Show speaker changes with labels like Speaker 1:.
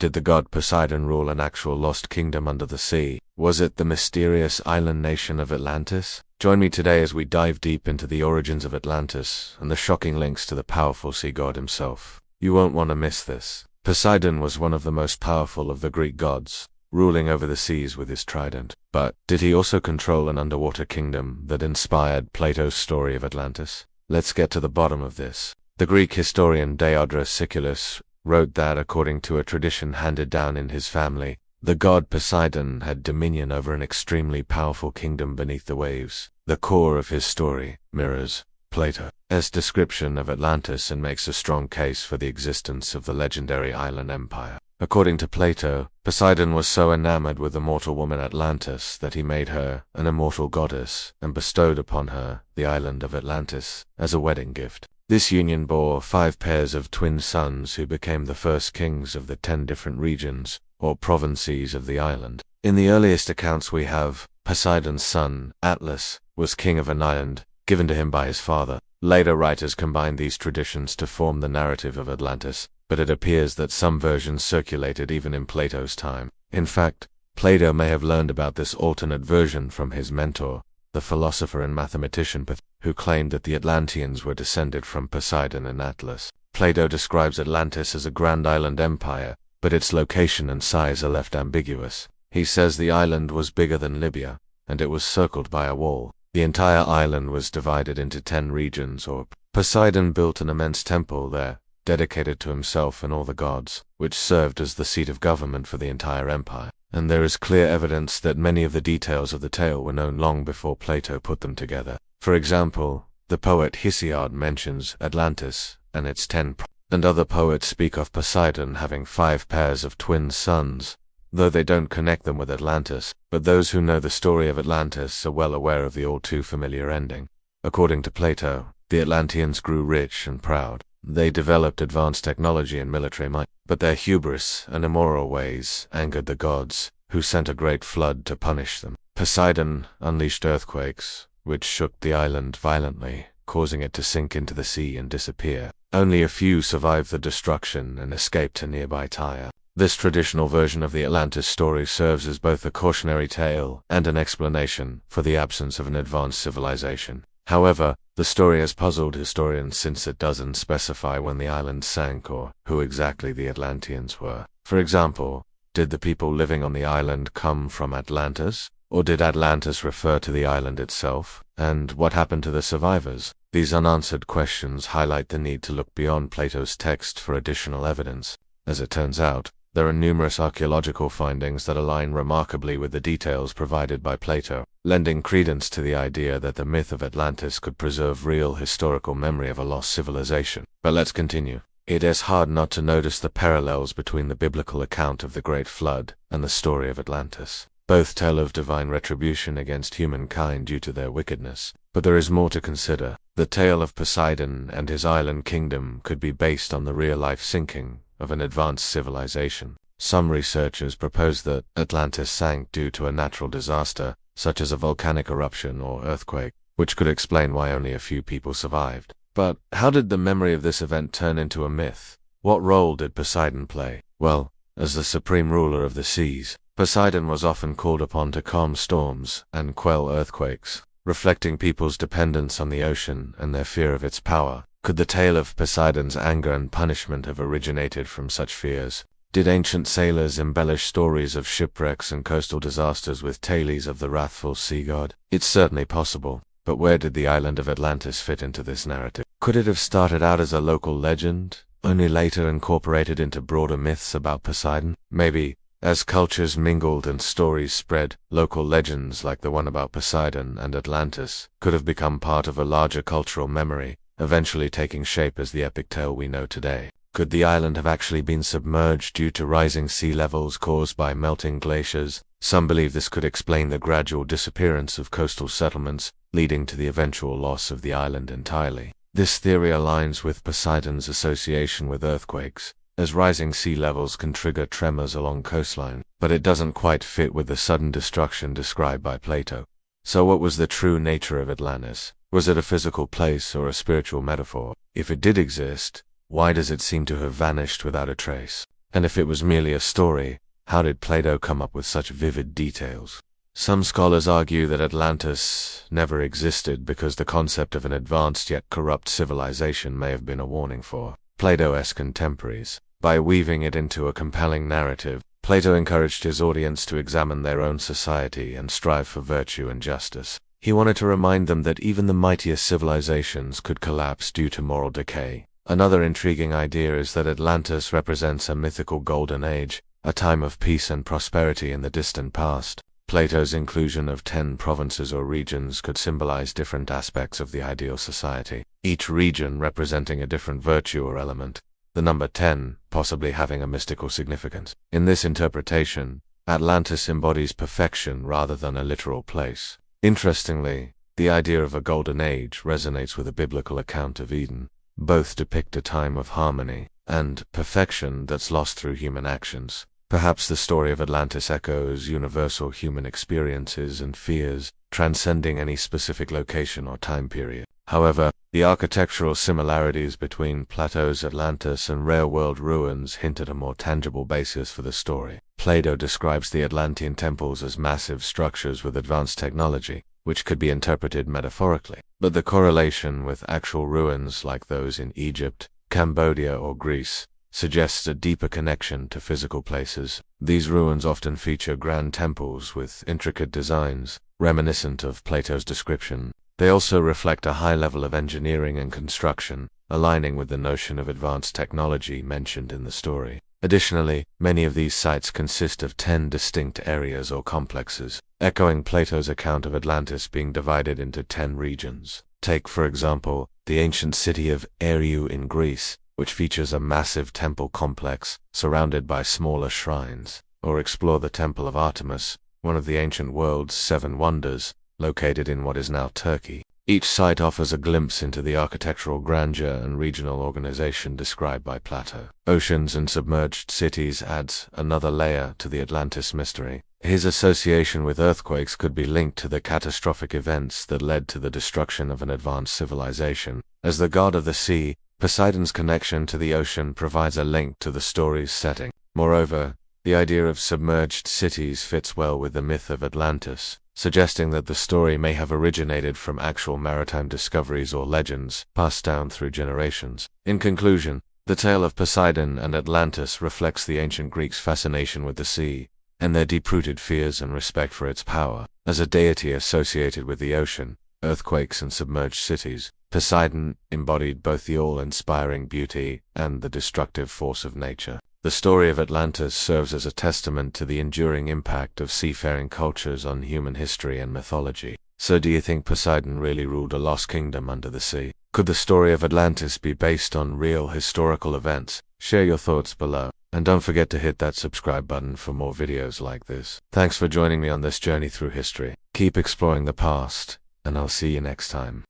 Speaker 1: Did the god Poseidon rule an actual lost kingdom under the sea? Was it the mysterious island nation of Atlantis? Join me today as we dive deep into the origins of Atlantis and the shocking links to the powerful sea god himself. You won't want to miss this. Poseidon was one of the most powerful of the Greek gods, ruling over the seas with his trident. But did he also control an underwater kingdom that inspired Plato's story of Atlantis? Let's get to the bottom of this. The Greek historian Diodorus Siculus wrote that, according to a tradition handed down in his family, the god Poseidon had dominion over an extremely powerful kingdom beneath the waves. The core of his story mirrors Plato's description of Atlantis and makes a strong case for the existence of the legendary island empire. According to Plato, Poseidon was so enamored with the mortal woman Atlantis that he made her an immortal goddess and bestowed upon her the island of Atlantis as a wedding gift. This union bore 5 pairs of twin sons who became the first kings of the 10 different regions, or provinces of the island. In the earliest accounts we have, Poseidon's son, Atlas, was king of an island, given to him by his father. Later writers combined these traditions to form the narrative of Atlantis, but it appears that some versions circulated even in Plato's time. In fact, Plato may have learned about this alternate version from his mentor, the philosopher and mathematician Pythagoras, who claimed that the Atlanteans were descended from Poseidon and Atlas. Plato describes Atlantis as a grand island empire, but its location and size are left ambiguous. He says the island was bigger than Libya, and it was circled by a wall. The entire island was divided into 10 regions, or Poseidon built an immense temple there, dedicated to himself and all the gods, which served as the seat of government for the entire empire. And there is clear evidence that many of the details of the tale were known long before Plato put them together. For example, the poet Hesiod mentions Atlantis and its 10 and other poets speak of Poseidon having 5 pairs of twin sons, though they don't connect them with Atlantis. But those who know the story of Atlantis are well aware of the all-too-familiar ending. According to Plato, the Atlanteans grew rich and proud. They developed advanced technology and military might, but their hubris and immoral ways angered the gods, who sent a great flood to punish them. Poseidon unleashed earthquakes, which shook the island violently, causing it to sink into the sea and disappear. Only a few survived the destruction and escaped to nearby Tyre. This traditional version of the Atlantis story serves as both a cautionary tale and an explanation for the absence of an advanced civilization. However, the story has puzzled historians since it doesn't specify when the island sank or who exactly the Atlanteans were. For example, did the people living on the island come from Atlantis? Or did Atlantis refer to the island itself? And what happened to the survivors? These unanswered questions highlight the need to look beyond Plato's text for additional evidence. As it turns out, there are numerous archaeological findings that align remarkably with the details provided by Plato, lending credence to the idea that the myth of Atlantis could preserve real historical memory of a lost civilization. But let's continue. It is hard not to notice the parallels between the biblical account of the Great Flood and the story of Atlantis. Both tell of divine retribution against humankind due to their wickedness. But there is more to consider. The tale of Poseidon and his island kingdom could be based on the real-life sinking of an advanced civilization. Some researchers propose that Atlantis sank due to a natural disaster, such as a volcanic eruption or earthquake, which could explain why only a few people survived. But how did the memory of this event turn into a myth? What role did Poseidon play? Well, as the supreme ruler of the seas, Poseidon was often called upon to calm storms and quell earthquakes, reflecting people's dependence on the ocean and their fear of its power. Could the tale of Poseidon's anger and punishment have originated from such fears? Did ancient sailors embellish stories of shipwrecks and coastal disasters with tales of the wrathful sea god? It's certainly possible, but where did the island of Atlantis fit into this narrative? Could it have started out as a local legend, only later incorporated into broader myths about Poseidon? Maybe, as cultures mingled and stories spread, local legends like the one about Poseidon and Atlantis could have become part of a larger cultural memory, eventually taking shape as the epic tale we know today. Could the island have actually been submerged due to rising sea levels caused by melting glaciers? Some believe this could explain the gradual disappearance of coastal settlements, leading to the eventual loss of the island entirely. This theory aligns with Poseidon's association with earthquakes, as rising sea levels can trigger tremors along coastline, but it doesn't quite fit with the sudden destruction described by Plato. So what was the true nature of Atlantis? Was it a physical place or a spiritual metaphor? If it did exist, why does it seem to have vanished without a trace? And if it was merely a story, how did Plato come up with such vivid details? Some scholars argue that Atlantis never existed because the concept of an advanced yet corrupt civilization may have been a warning for Plato's contemporaries. By weaving it into a compelling narrative, Plato encouraged his audience to examine their own society and strive for virtue and justice. He wanted to remind them that even the mightiest civilizations could collapse due to moral decay. Another intriguing idea is that Atlantis represents a mythical golden age, a time of peace and prosperity in the distant past. Plato's inclusion of 10 provinces or regions could symbolize different aspects of the ideal society, each region representing a different virtue or element, the number 10 possibly having a mystical significance. In this interpretation, Atlantis embodies perfection rather than a literal place. Interestingly, the idea of a golden age resonates with a biblical account of Eden. Both depict a time of harmony and perfection that's lost through human actions. Perhaps the story of Atlantis echoes universal human experiences and fears, transcending any specific location or time period. However, the architectural similarities between Plato's Atlantis and real-world ruins hint at a more tangible basis for the story. Plato describes the Atlantean temples as massive structures with advanced technology, which could be interpreted metaphorically. But the correlation with actual ruins like those in Egypt, Cambodia, or Greece suggests a deeper connection to physical places. These ruins often feature grand temples with intricate designs, reminiscent of Plato's description. They also reflect a high level of engineering and construction, aligning with the notion of advanced technology mentioned in the story. Additionally, many of these sites consist of 10 distinct areas or complexes, echoing Plato's account of Atlantis being divided into 10 regions. Take, for example, the ancient city of Eriu in Greece, which features a massive temple complex surrounded by smaller shrines, or explore the Temple of Artemis, one of the ancient world's 7 wonders, located in what is now Turkey. Each site offers a glimpse into the architectural grandeur and regional organization described by Plato. Oceans and submerged cities adds another layer to the Atlantis mystery. His association with earthquakes could be linked to the catastrophic events that led to the destruction of an advanced civilization. As the god of the sea, Poseidon's connection to the ocean provides a link to the story's setting. Moreover, the idea of submerged cities fits well with the myth of Atlantis, suggesting that the story may have originated from actual maritime discoveries or legends passed down through generations. In conclusion, the tale of Poseidon and Atlantis reflects the ancient Greeks' fascination with the sea, and their deep-rooted fears and respect for its power. As a deity associated with the ocean, earthquakes, and submerged cities, Poseidon embodied both the awe-inspiring beauty and the destructive force of nature. The story of Atlantis serves as a testament to the enduring impact of seafaring cultures on human history and mythology. So do you think Poseidon really ruled a lost kingdom under the sea? Could the story of Atlantis be based on real historical events? Share your thoughts below. And don't forget to hit that subscribe button for more videos like this. Thanks for joining me on this journey through history. Keep exploring the past, and I'll see you next time.